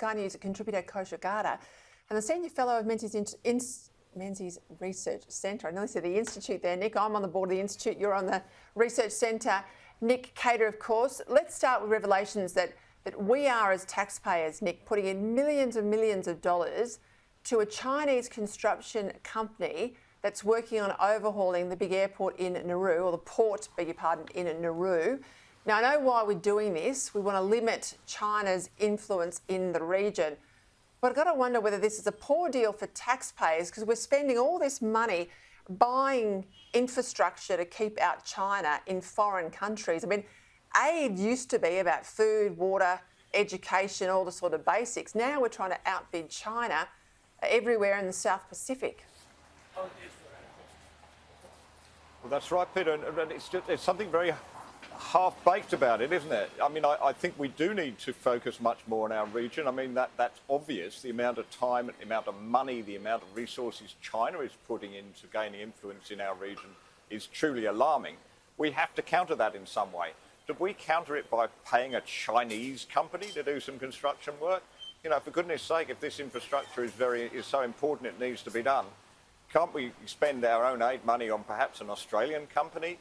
Sky News contributor Kosha Garda and the Senior Fellow of Menzies Research Centre. I nearly said the Institute there, Nick. I'm on the board of the Institute. You're on the Research Centre. Nick Cater, of course. Let's start with revelations that we are, as taxpayers, Nick, putting in millions and millions of dollars to a Chinese construction company that's working on overhauling the big airport in Nauru, or the port, beg your pardon, in Nauru. Now, I know why we're doing this. We want to limit China's influence in the region. But I've got to wonder whether this is a poor deal for taxpayers, because we're spending all this money buying infrastructure to keep out China in foreign countries. I mean, aid used to be about food, water, education, all the sort of basics. Now we're trying to outbid China everywhere in the South Pacific. Well, that's right, Peter, and it's something very half-baked about it, isn't it? I mean, I think we do need to focus much more on our region. I mean, that's obvious. The amount of time, the amount of money, the amount of resources China is putting into gaining influence in our region is truly alarming. We have to counter that in some way. Did we counter it by paying a Chinese company to do some construction work? You know, for goodness sake, if this infrastructure is so important, it needs to be done. Can't we spend our own aid money on perhaps an Australian company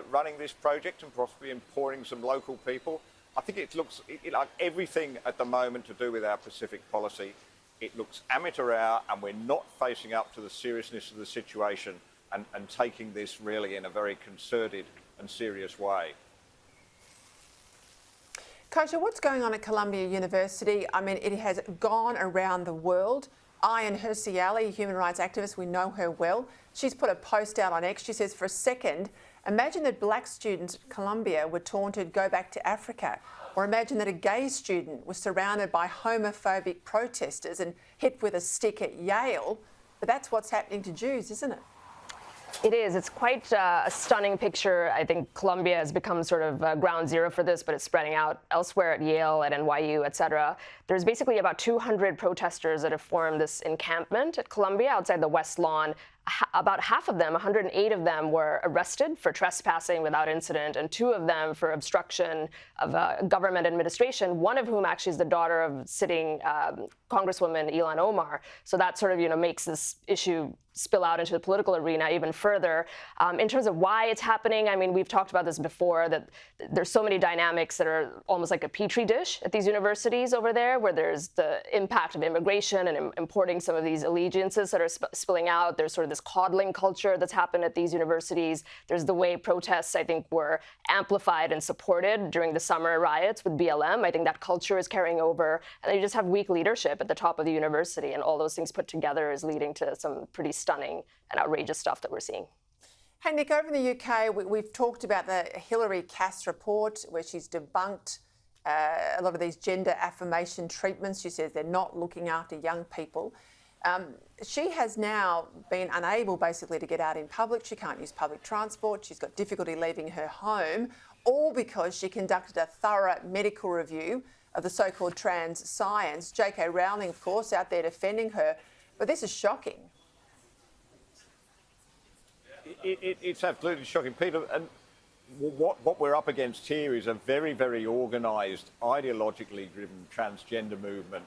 running this project and possibly employing some local people? I think it looks like everything at the moment to do with our Pacific policy. It looks amateur hour, and we're not facing up to the seriousness of the situation and taking this really in a very concerted and serious way. Kosha, what's going on at Columbia University? I mean, it has gone around the world. Ayan Hirsi Ali, human rights activist, we know her well. She's put a post out on X. She says, for a second, imagine that black students at Columbia were taunted, go back to Africa. Or imagine that a gay student was surrounded by homophobic protesters and hit with a stick at Yale. But that's what's happening to Jews, isn't it? It is. It's quite a stunning picture. I think Columbia has become sort of ground zero for this, but it's spreading out elsewhere at Yale, at NYU, et cetera. There's basically about 200 protesters that have formed this encampment at Columbia outside the West Lawn. About half of them, 108 of them, were arrested for trespassing without incident, and 2 of them for obstruction of government administration, one of whom actually is the daughter of sitting Congresswoman Ilhan Omar. So that sort of, makes this issue spill out into the political arena even further. In terms of why it's happening, I mean, we've talked about this before, that there's so many dynamics that are almost like a petri dish at these universities over there, where there's the impact of immigration and importing some of these allegiances that are spilling out. There's sort of this coddling culture that's happened at these universities. There's the way protests, I think, were amplified and supported during the summer riots with BLM. I think that culture is carrying over, and they just have weak leadership at the top of the university, and all those things put together is leading to some pretty stunning and outrageous stuff that we're seeing. Hey, Nick, over in the UK, we've talked about the Hilary Cass report, where she's debunked a lot of these gender affirmation treatments. She says they're not looking after young people. She has now been unable, basically, to get out in public. She can't use public transport. She's got difficulty leaving her home, all because she conducted a thorough medical review of the so-called trans science. J.K. Rowling, of course, out there defending her. But this is shocking. It's absolutely shocking, Peter. And what we're up against here is a very, very organised, ideologically driven transgender movement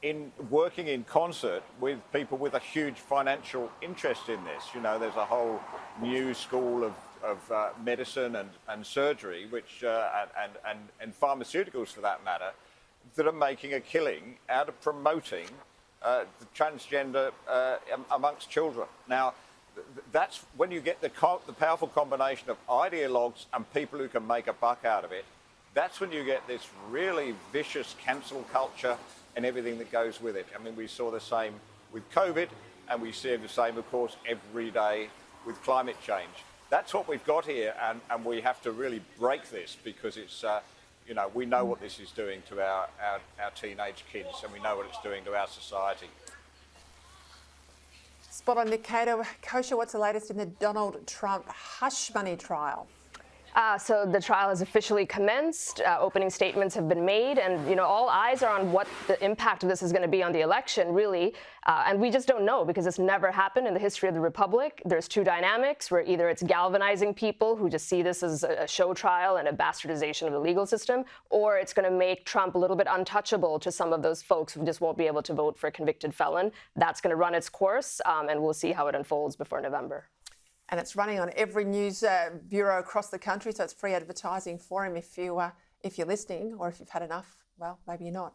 in working in concert with people with a huge financial interest in this. There's a whole new school of medicine and surgery, which and pharmaceuticals for that matter, that are making a killing out of promoting the transgender amongst children. Now, that's when you get the powerful combination of ideologues and people who can make a buck out of it. That's when you get this really vicious cancel culture and everything that goes with it. I mean, we saw the same with COVID, and we see the same, of course, every day with climate change. That's what we've got here, and we have to really break this, because it's, we know what this is doing to our teenage kids, and we know what it's doing to our society. Spot on, Nick Cater. Kosha, what's the latest in the Donald Trump hush money trial? So the trial has officially commenced. Opening statements have been made, and all eyes are on what the impact of this is going to be on the election, really. And we just don't know because this never happened in the history of the Republic. There's two dynamics where either it's galvanizing people who just see this as a show trial and a bastardization of the legal system, or it's going to make Trump a little bit untouchable to some of those folks who just won't be able to vote for a convicted felon. That's going to run its course, and we'll see how it unfolds before November. And it's running on every news bureau across the country, so it's free advertising for him if you're listening, or if you've had enough, well, maybe you're not.